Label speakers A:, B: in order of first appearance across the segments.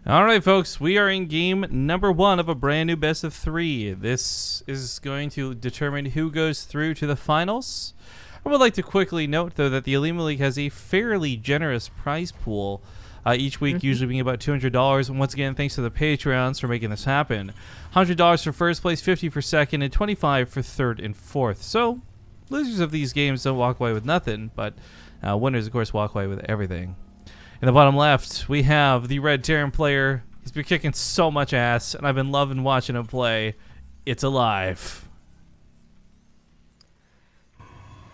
A: All right, folks, we are in game number 1 of a brand new best of 3. This is going to determine who goes through to the finals. I would like to quickly note, though, that the Olimoleague has a fairly generous prize pool, each week usually being about $200. And once again, thanks to the Patreons for making this happen. $100 for first place, $50 for second, and $25 for third and fourth. So, losers of these games don't walk away with nothing, but winners, of course, walk away with everything. In the bottom left, we have the Red Terran player. He's been kicking so much ass, and I've been loving watching him play. It's aLive.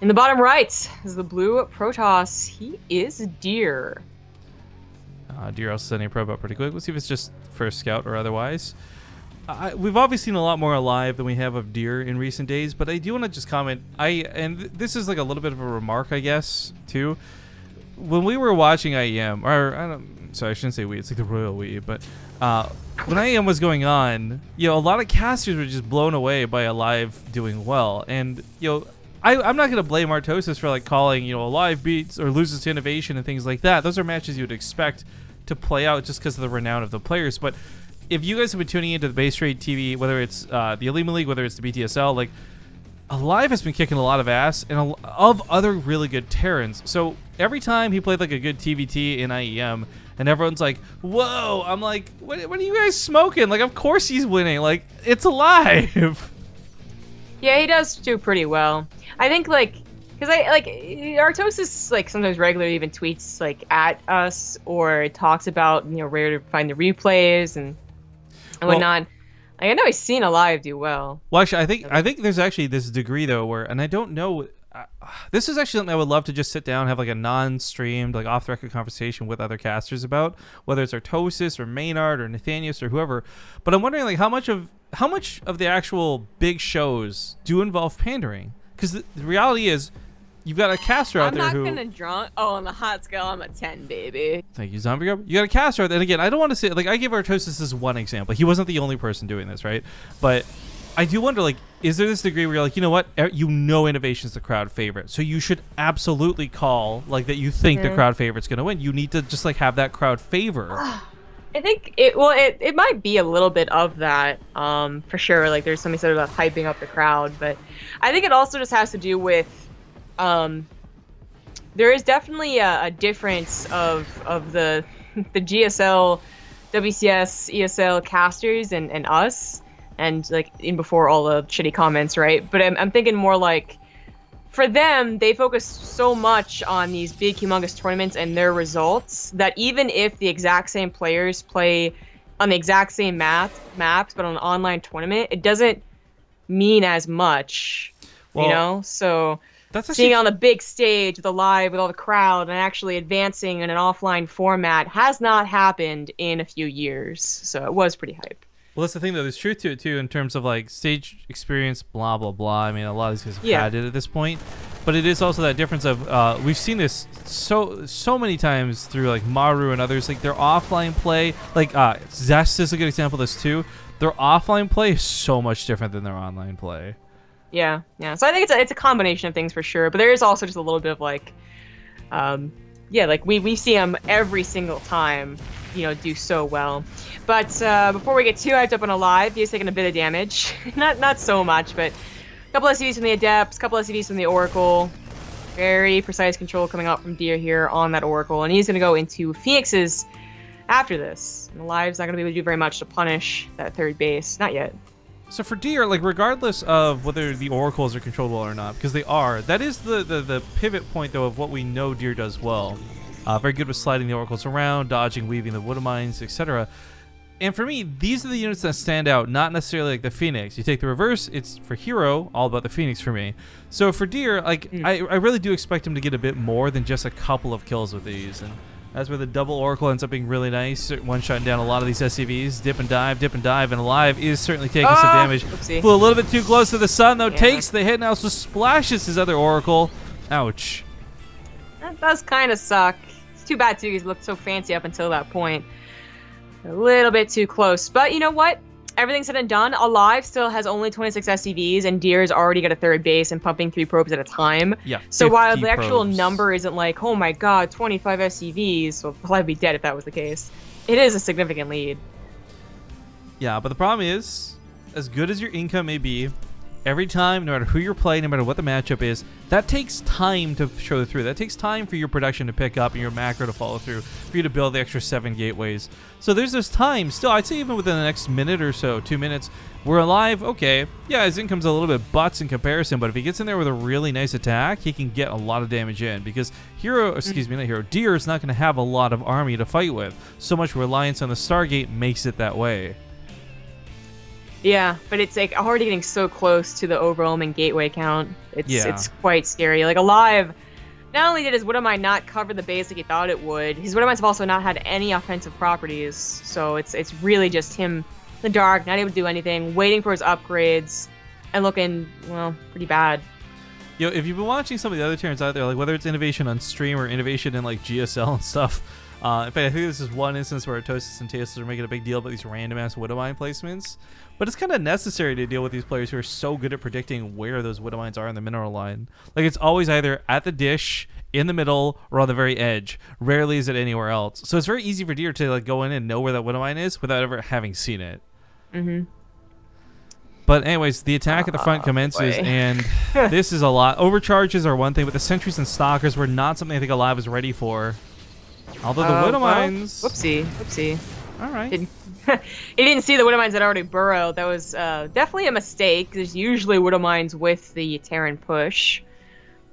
B: In the bottom right is the blue Protoss. He is Deer.
A: Deer also sending a probe up pretty quick. Let's see if it's just first scout or otherwise. We've obviously seen a lot more aLive than we have of Deer in recent days, but I do want to just comment. This is like a little bit of a remark, I guess, too. When we were watching IEM, I shouldn't say we, it's like the royal we, but when IEM was going on, a lot of casters were just blown away by aLive doing well. And, I'm not going to blame Artosis for like calling, aLive beats or loses to innovation and things like that. Those are matches you would expect to play out just because of the renown of the players. But if you guys have been tuning into the BaseTradeTV, whether it's the Olimoleague, whether it's the BTSL, like, aLive has been kicking a lot of ass and of other really good Terrans. So every time he played like a good TvT in IEM and everyone's like, whoa, I'm like, what are you guys smoking? Like, of course he's winning. Like, it's aLive.
B: Yeah, he does do pretty well. I think because Artosis sometimes regularly even tweets at us or talks about where to find the replays and whatnot. I know he's seen aLive do well.
A: Well, actually, I think there's actually this degree though where, and I don't know, this is actually something I would love to just sit down and have like a non-streamed, like off-the-record conversation with other casters about, whether it's Artosis or Maynard or Nathanius or whoever. But I'm wondering how much of the actual big shows do involve pandering? Because the reality is, you've got a caster out there who...
B: I'm not gonna drunk. Oh, on the hot scale, I'm a 10, baby.
A: Thank you, Zombie Girl. You got a caster out there, and again, I don't want to say... I give Artosis as one example. He wasn't the only person doing this, right? But I do wonder, is there this degree where you're like, you know what? Innovation's the crowd favorite. So you should absolutely call, that you think the crowd favorite's going to win. You need to just, have that crowd favor.
B: I think it might be a little bit of that, for sure. There's something sort of about hyping up the crowd, but I think it also just has to do with, there is definitely a difference of the GSL, WCS, ESL casters and us, and in before all the shitty comments, right? But I'm thinking more for them, they focus so much on these big, humongous tournaments and their results that even if the exact same players play on the exact same maps, but on an online tournament, it doesn't mean as much, So that's being on the big stage with aLive, with all the crowd, and actually advancing in an offline format has not happened in a few years. So it was pretty hype.
A: Well, that's the thing, though. There's truth to it, too, in terms of, stage experience, blah, blah, blah. I mean, a lot of these guys have had it at this point. But it is also that difference of, we've seen this so many times through, Maru and others. Their offline play, Zest is a good example of this, too. Their offline play is so much different than their online play. Yeah.
B: So I think it's a combination of things for sure. But there is also just a little bit of, we see them every single time, do so well. But before we get too hyped up on aLive, he's taking a bit of damage. not so much, but a couple SCVs from the Adepts, a couple SCVs from the Oracle. Very precise control coming out from Deer here on that Oracle. And he's going to go into Phoenix's after this. And aLive's not going to be able to do very much to punish that third base. Not yet.
A: So for Deer, regardless of whether the Oracles are controlled well or not, because they are, that is the pivot point, though, of what we know Deer does well. Very good with sliding the Oracles around, dodging, weaving the Wood Mines, etc. And for me, these are the units that stand out, not necessarily the Phoenix. You take the reverse, it's for Hero, all about the Phoenix for me. So for Deer, I really do expect him to get a bit more than just a couple of kills with these. And that's where the double Oracle ends up being really nice, one-shotting down a lot of these SCVs. Dip and dive, and aLive is certainly taking some damage.
B: Oopsie.
A: Flew a little bit too close to the sun, though. Takes the hit and also splashes his other Oracle. Ouch.
B: That does kind of suck. It's too bad, too, because he looked so fancy up until that point. A little bit too close. But you know what? everything said and done, aLive still has only 26 SCVs, and Deer's already got a third base and pumping 3 probes at a time.
A: Yeah.
B: So while the actual
A: probes.
B: number isn't like, oh my god, 25 SCVs, so aLive would be dead if that was the case. It is a significant lead.
A: Yeah, but the problem is, as good as your income may be, every time, no matter who you're playing, no matter what the matchup is, that takes time to show through. That takes time for your production to pick up and your macro to follow through, for you to build the extra 7 gateways. So there's this time still, I'd say even within the next minute or so, 2 minutes, we're alive. Okay, yeah, his income's a little bit butts in comparison, but if he gets in there with a really nice attack, he can get a lot of damage in, because Deer is not going to have a lot of army to fight with. So much reliance on the Stargate makes it that way.
B: Yeah, but it's like already getting so close to the overwhelming gateway count. It's quite scary. Like aLive, not only did his Widowmine not cover the base like he thought it would, his Widowmines have also not had any offensive properties. So it's really just him in the dark, not able to do anything, waiting for his upgrades, and looking, well, pretty bad.
A: Yo, if you've been watching some of the other turns out there, like whether it's innovation on stream or innovation in like GSL and stuff, in fact, I think this is one instance where Atosis and Teos are making a big deal about these random ass Widowmine placements. But it's kind of necessary to deal with these players who are so good at predicting where those Widowmines are in the mineral line. Like, it's always either at the dish, in the middle, or on the very edge. Rarely is it anywhere else. So it's very easy for Deer to like go in and know where that Widowmine is without ever having seen it.
B: Mm-hmm.
A: But anyways, the attack at the front commences, and this is a lot. Overcharges are one thing, but the sentries and stalkers were not something I think aLive was ready for. Although the Widowmines...
B: Well, whoopsie.
A: All right.
B: He didn't see the Widowmines that already burrowed. That was definitely a mistake. There's usually Widowmines with the Terran push,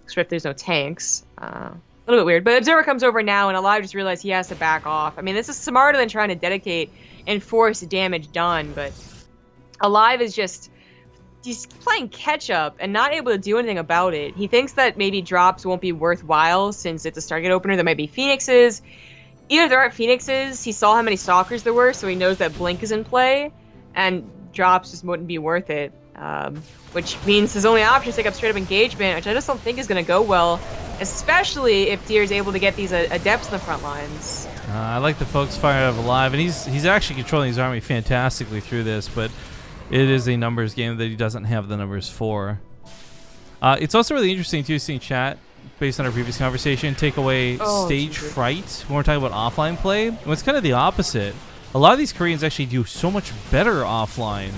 B: except if there's no tanks. A little bit weird. But Observer comes over now, and aLive just realized he has to back off. I mean, this is smarter than trying to dedicate and force damage done, but aLive is just... he's playing catch-up and not able to do anything about it. He thinks that maybe drops won't be worthwhile since it's a Stargate opener. There might be Phoenixes. Even if there aren't Phoenixes, he saw how many Stalkers there were, so he knows that Blink is in play, and drops just wouldn't be worth it. Which means his only option is to take up straight-up engagement, which I just don't think is going to go well, especially if Deer is able to get these Adepts in the front lines.
A: I like the folks firing out of aLive, and he's actually controlling his army fantastically through this, but it is a numbers game that he doesn't have the numbers for. It's also really interesting, too, seeing chat, based on our previous conversation, take away stage fright when we're talking about offline play. Well, it's kind of the opposite. A lot of these Koreans actually do so much better offline.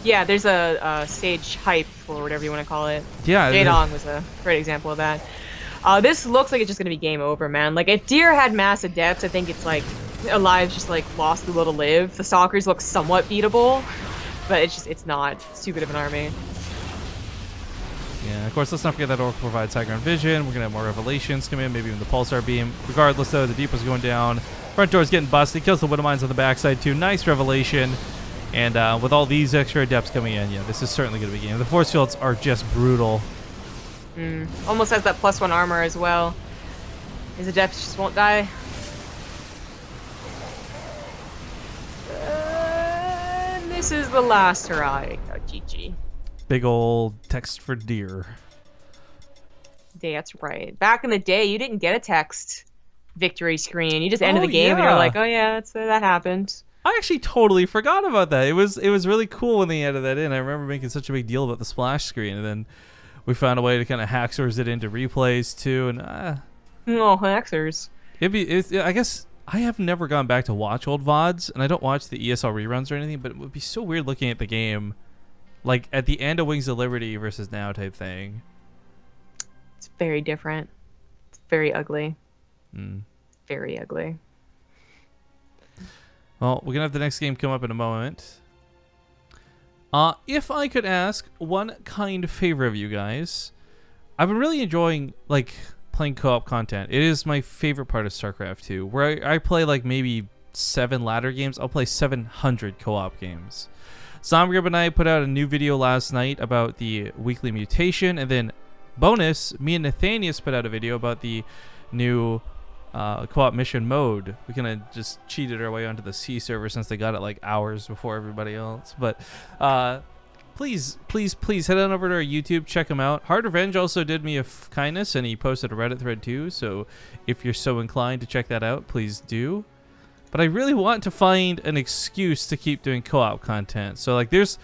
B: Yeah, there's a stage hype, or whatever you want to call it.
A: Yeah.
B: Jaedong was a great example of that. This looks like it's just going to be game over, man. Like, if Deer had mass Adepts, I think it's like aLive's just like lost the will to live. The Stalkers look somewhat beatable, but it's not. It's too good of an army.
A: Yeah, of course, let's not forget that Oracle provides high ground vision. We're going to have more revelations come in, maybe even the Pulsar Beam. Regardless, though, the Deepo's going down. Front door's getting busted. Kills the Widowmines on the backside, too. Nice revelation. And with all these extra Adepts coming in, yeah, this is certainly going to be a game. The force fields are just brutal.
B: Almost has that +1 armor as well. His Adepts just won't die. This is the last hurrah. GG.
A: Big old text for Deer.
B: That's right. Back in the day, you didn't get a text victory screen. You just ended the game and you're like, oh yeah, that happened.
A: I actually totally forgot about that. It was really cool when they added that in. I remember making such a big deal about the splash screen, and then we found a way to kind of hack source it into replays too. And
B: hackers.
A: I guess I have never gone back to watch old VODs, and I don't watch the ESL reruns or anything. But it would be so weird looking at the game, like at the end of Wings of Liberty versus now type thing.
B: It's very different. It's very ugly. Very ugly.
A: Well, we're going to have the next game come up in a moment. If I could ask one kind favor of you guys, I've been really enjoying like playing co-op content. It is my favorite part of StarCraft 2, where I play like maybe 7 ladder games. I'll play 700 co-op games. Zomgrib and I put out a new video last night about the weekly mutation, and then bonus, me and Nathanius put out a video about the new co-op mission mode. We kind of just cheated our way onto the C server since they got it like hours before everybody else. But please head on over to our YouTube, check them out. Hard Revenge also did me a kindness, and he posted a Reddit thread too. So if you're so inclined to check that out, please do. but I really want to find an excuse to keep doing co-op content. So like there's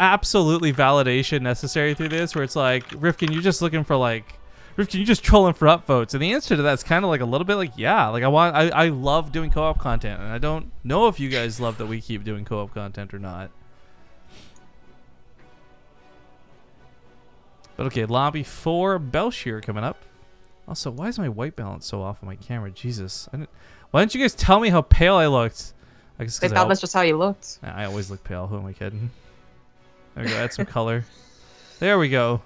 A: absolutely validation necessary through this, where it's like, Rifkin, you're just looking for like, Rifkin, you're just trolling for upvotes. And the answer to that's kind of like a little bit like, yeah, like I love doing co-op content, and I don't know if you guys love that we keep doing co-op content or not. But okay, lobby 4, Belshir coming up. Also, why is my white balance so off on my camera? Jesus. Why didn't you guys tell me how pale I looked? I guess
B: I thought that's just how you looked.
A: I always look pale. Who am I kidding? There we go. Add some color. There we go.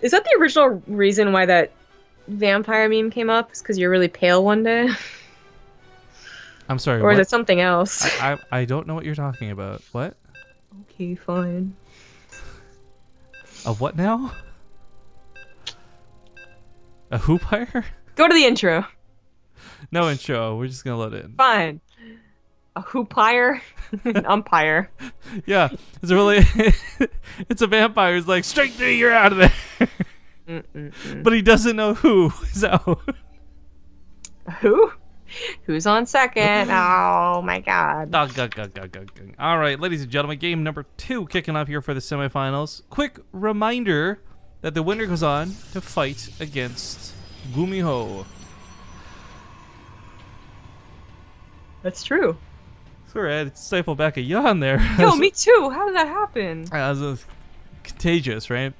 B: Is that the original reason why that vampire meme came up? Is because you're really pale one day?
A: I'm sorry,
B: or is it something else?
A: I don't know what you're talking about. What?
B: Okay, fine.
A: A what now? A hoopire?
B: Go to the intro.
A: No intro. We're just gonna let it in.
B: Fine. A hoopire? An umpire.
A: Yeah. It's a really... it's a vampire who's like, straight through, you're out of there. But he doesn't know who is out.
B: Who? Who's on second? Oh my god.
A: All right, ladies and gentlemen, game number 2 kicking off here for the semifinals. Quick reminder that the winner goes on to fight against Gumiho.
B: That's true.
A: Sorry, I had to stifle back a yawn there.
B: Yo, me too. How did that happen?
A: That was contagious, right?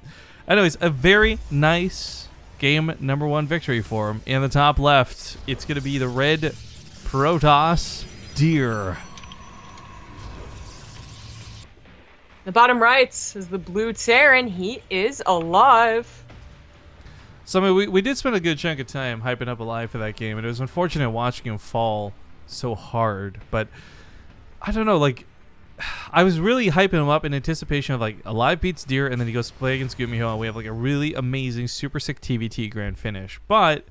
A: Anyways, a very nice game number 1 victory for him. In the top left, it's going to be the red Protoss Deer.
B: The bottom right is the blue Terran. He is alive.
A: So I mean, we did spend a good chunk of time hyping up aLive for that game, and it was unfortunate watching him fall so hard. But I don't know, like, I was really hyping him up in anticipation of like aLive beats Deer, and then he goes to play against Gumiho, and we have like a really amazing, super sick TvT grand finish. But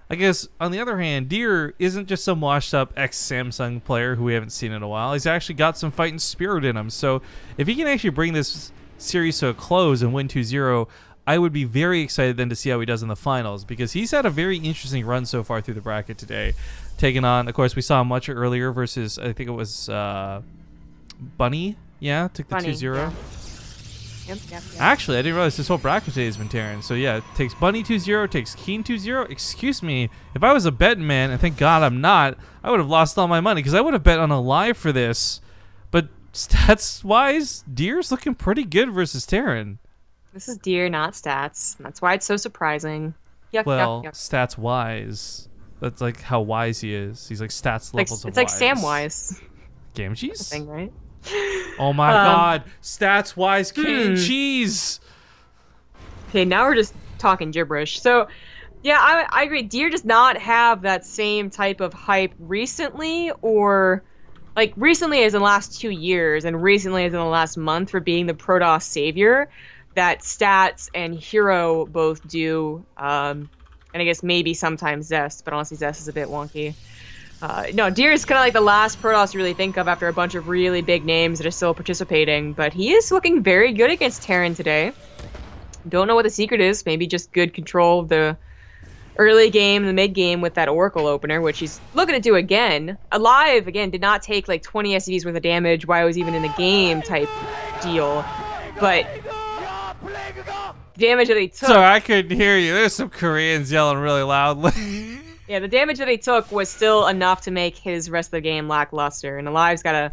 A: I guess on the other hand, Deer isn't just some washed up ex-Samsung player who we haven't seen in a while. He's actually got some fighting spirit in him. So if he can actually bring this series to a close and win 2-0, I would be very excited then to see how he does in the finals, because he's had a very interesting run so far through the bracket today. Taking on, of course, we saw him much earlier versus, I think it was Bunny. Yeah, took the 2-0.
B: Yeah. Yep.
A: Actually, I didn't realize this whole bracket today has been Terran. So yeah, it takes Bunny 2-0, takes Keen 2-0. Excuse me, if I was a betting man, and thank God I'm not, I would have lost all my money, because I would have bet on aLive for this. But stats-wise, Deer's looking pretty good versus Terran.
B: This is Deer, not stats. That's why it's so surprising. Yuck,
A: Well,
B: yuck.
A: stats-wise, that's like how wise he is. He's like stats levels of
B: It's like
A: wise.
B: Samwise.
A: Game cheese?
B: Thing, right?
A: Oh my God! Stats-wise, cane cheese.
B: Okay, now we're just talking gibberish. So, yeah, I agree. Deer does not have that same type of hype recently, or like recently as in the last 2 years, and recently as in the last month for being the Protoss savior that Stats and Hero both do. And I guess maybe sometimes Zest, but honestly Zest is a bit wonky. No, Deer is kind of like the last Protoss you really think of after a bunch of really big names that are still participating, but he is looking very good against Terran today. Don't know what the secret is. Maybe just good control of the early game, the mid game with that Oracle opener, which he's looking to do again. aLive, again, did not take like 20 SCVs worth of damage while I was even in the game type deal, but damage that he took...
A: Sorry, I couldn't hear you. There's some Koreans yelling really loudly.
B: Yeah, the damage that he took was still enough to make his rest of the game lackluster, and aLive's got to,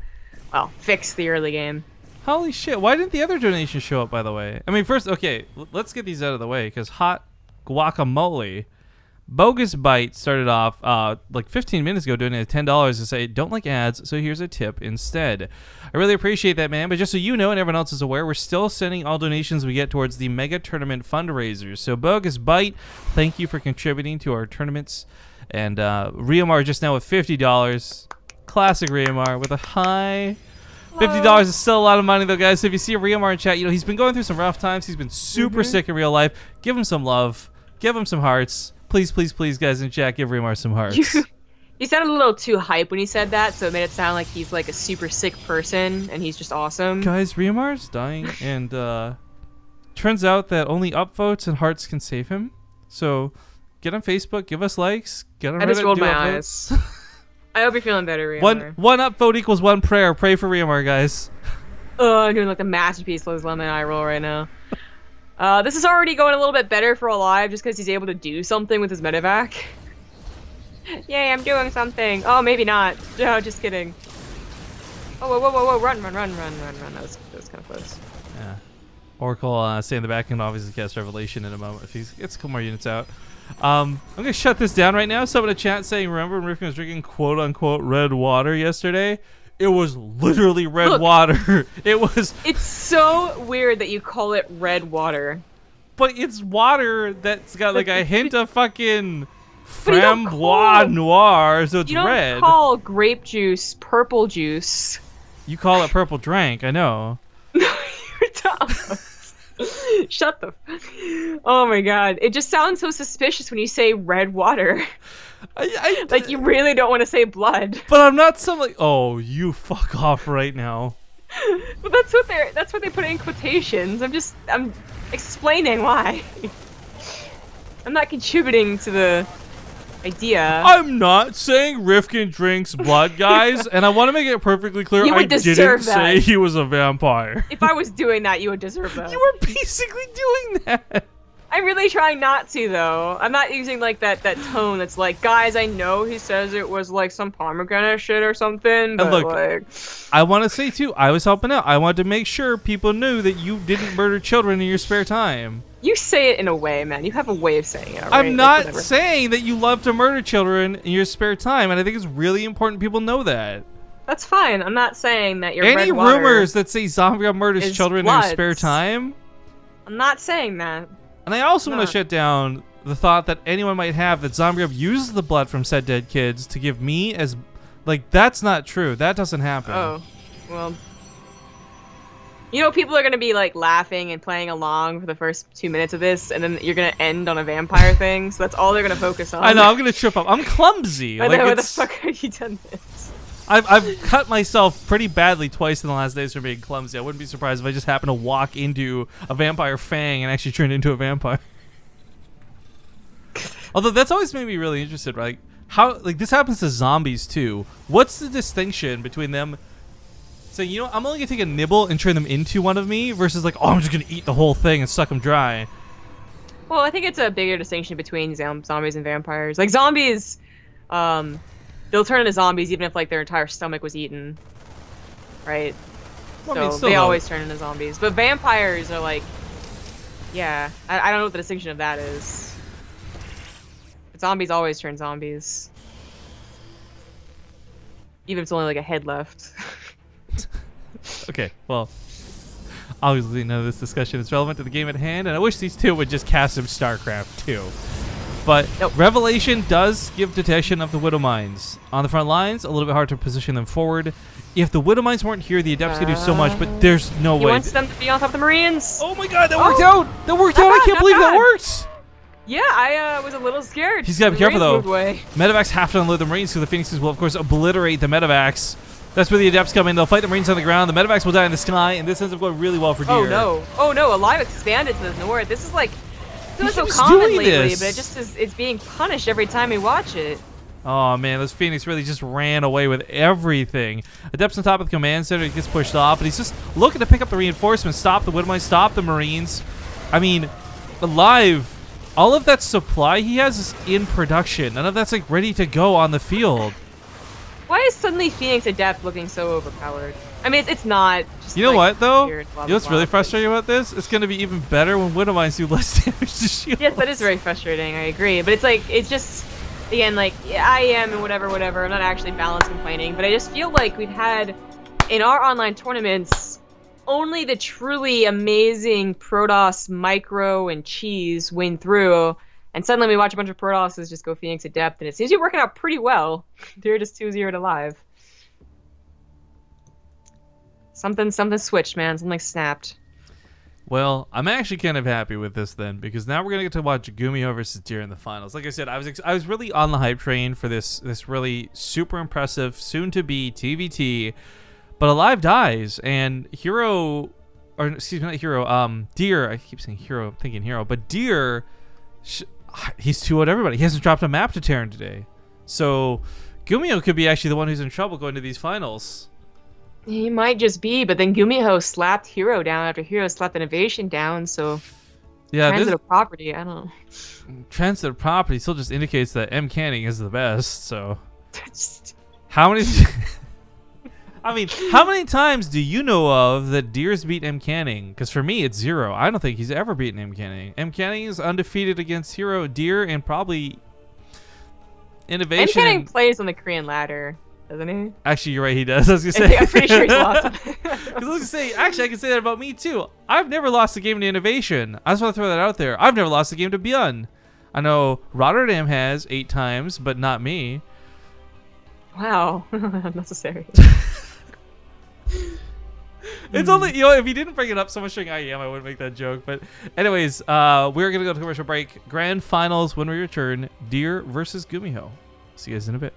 B: well, fix the early game.
A: Holy shit, why didn't the other donations show up, by the way? I mean, first, okay, let's get these out of the way, because Hot Guacamole, Bogus Bite started off like 15 minutes ago donated $10 to say, don't like ads, so here's a tip instead. I really appreciate that, man, but just so you know and everyone else is aware, we're still sending all donations we get towards the Mega Tournament fundraisers. So Bogus Bite, thank you for contributing to our tournaments. And Riomar just now with $50. Classic Riomar with a high... $50 is still a lot of money, though, guys. So if you see Riomar in chat, you know, he's been going through some rough times. He's been super sick in real life. Give him some love. Give him some hearts. Please, please, please, guys in chat, give Riomar some hearts.
B: You sounded a little too hype when he said that, so it made it sound like he's like a super sick person, and he's just awesome.
A: Guys, Riomar's dying, and turns out that only upvotes and hearts can save him. So get on Facebook, give us likes, get on Reddit,
B: I just rolled
A: do
B: my
A: upvotes.
B: eyes. I hope you're feeling better, Riamar.
A: One upvote equals one prayer. Pray for Riamar, guys.
B: Oh, I'm doing like a masterpiece Lowe's Lemon eye roll right now. This is already going a little bit better for aLive just because he's able to do something with his medevac. Yay, I'm doing something. Oh, maybe not. No, just kidding. Oh, whoa, run. That was kind of close.
A: Yeah. Oracle stay in the back and obviously cast Revelation in a moment if he gets a couple more units out. I'm going to shut this down right now. Someone in the chat saying, remember when Rifkin was drinking quote-unquote red water yesterday? It was literally red water. It's
B: so weird that you call it red water.
A: But it's water that's got like a hint of fucking framboise noir, so it's
B: red. You don't call grape juice purple juice.
A: You call it purple drank, I know.
B: No, you're dumb. Shut the... Oh my god. It just sounds so suspicious when you say red water. Like you really don't want to say blood.
A: But I'm not some like, oh, you fuck off right now.
B: But that's what they put in quotations. I'm explaining why. I'm not contributing to the idea.
A: I'm not saying Rifkin drinks blood, guys, and I want to make it perfectly clear I didn't say he was a vampire.
B: If I was doing that, you would deserve that.
A: You were basically doing that.
B: I'm really trying not to, though. I'm not using like that tone that's like, guys, I know he says it was like some pomegranate shit or something, but
A: and look,
B: like...
A: I want to say too, I was helping out. I wanted to make sure people knew that you didn't murder children in your spare time.
B: You say it in a way, man. You have a way of saying it, right?
A: I'm not saying that you love to murder children in your spare time, and I think it's really important people know that.
B: That's fine. I'm not saying that your
A: Any rumors that say Zombie murders children in their spare time?
B: I'm not saying that.
A: And I also want to shut down the thought that anyone might have that Zombie uses the blood from said dead kids to give me as... Like, that's not true. That doesn't happen.
B: Oh, well... You know, people are going to be, like, laughing and playing along for the first 2 minutes of this, and then you're going to end on a vampire thing, so that's all they're going to focus on.
A: I know, I'm going to trip up. I'm clumsy.
B: I know, why the fuck have you done this?
A: I've cut myself pretty badly twice in the last days for being clumsy. I wouldn't be surprised if I just happened to walk into a vampire fang and actually turned into a vampire. Although that's always made me really interested, right? How, like, this happens to zombies too. What's the distinction between them saying, you know, I'm only gonna take a nibble and turn them into one of me versus like, oh, I'm just gonna eat the whole thing and suck them dry?
B: Well, I think it's a bigger distinction between zombies and vampires. Like zombies, they'll turn into zombies even if like their entire stomach was eaten, right? Well, so I mean, they always turn into zombies. But vampires are like, yeah, I don't know what the distinction of that is. But zombies always turn zombies, even if it's only like a head left.
A: Okay, well, obviously none of this discussion is relevant to the game at hand, and I wish these two would just cast some StarCraft too. But Revelation does give detection of the Widow Mines. On the front lines, a little bit hard to position them forward. If the Widow Mines weren't here, the Adepts could do so much, but there's no way.
B: He wants them to be on top of the Marines.
A: Oh my god, that worked out! That worked out! I can't believe that worked!
B: Yeah, I was a little scared.
A: He's got to be careful though. Medevacs have to unload the Marines, so the Phoenixes will of course obliterate the Medevacs. That's where the Adepts come in. They'll fight the Marines on the ground. The Medevacs will die in the sky, and this ends up going really well for Deer.
B: Oh no, aLive expanded to the north. This is like, it's so common lately, but it just is, it's being punished every time we watch it.
A: Oh man, this Phoenix really just ran away with everything. Adepts on top of the command center, he gets pushed off, but he's just looking to pick up the reinforcements, stop the Widow Mines, stop the Marines. I mean, aLive, all of that supply he has is in production. None of that's like ready to go on the field.
B: Why is suddenly Phoenix Adept looking so overpowered? I mean, it's not. Just
A: you know
B: like
A: what, though?
B: Weird,
A: You know what's really frustrating about this? It's going to be even better when Widow Mines do less damage to shields.
B: Yes, that is very frustrating. I agree. But it's like, it's just, again, like, yeah, I am and whatever. I'm not actually balanced complaining. But I just feel like we've had, in our online tournaments, only the truly amazing Protoss, Micro, and Cheese win through. And suddenly we watch a bunch of Protosses just go Phoenix Adept, and it seems to be working out pretty well. They're just 2-0 to live. Something switched, man. Something snapped.
A: Well, I'm actually kind of happy with this then, because now we're gonna get to watch Gumio versus Deer in the finals. Like I said, I was really on the hype train for this really super impressive, soon-to-be TvT, but aLive dies, and Hero, or excuse me, not Hero, Deer. I keep saying Hero, I'm thinking Hero, but Deer. He's 2-0 everybody. He hasn't dropped a map to Terran today. So Gumiho could be actually the one who's in trouble going to these finals.
B: He might just be, but then Gumiho slapped Hero down after Hero slapped Innovation down, so
A: Yeah,
B: transitive property, I don't know.
A: transitive property still just indicates that M Canning is the best, so how many I mean, how many times do you know of that Deer's beat M Canning? Because for me, it's 0. I don't think he's ever beaten M Canning. M Canning is undefeated against Hero, Deer, and probably Innovation.
B: M Canning plays on the Korean ladder, doesn't he?
A: Actually, you're right, he does. I was gonna say.
B: I'm pretty sure he's lost.
A: Because I was gonna say, actually, I can say that about me too. I've never lost a game to Innovation. I just want to throw that out there. I've never lost a game to Beyond. I know Rotterdam has 8 times, but not me.
B: Wow, unnecessary.
A: It's only, if you didn't bring it up so much during IEM, I wouldn't make that joke. But anyways, we're going to go to commercial break. Grand finals when we return. Deer versus Gumiho. See you guys in a bit.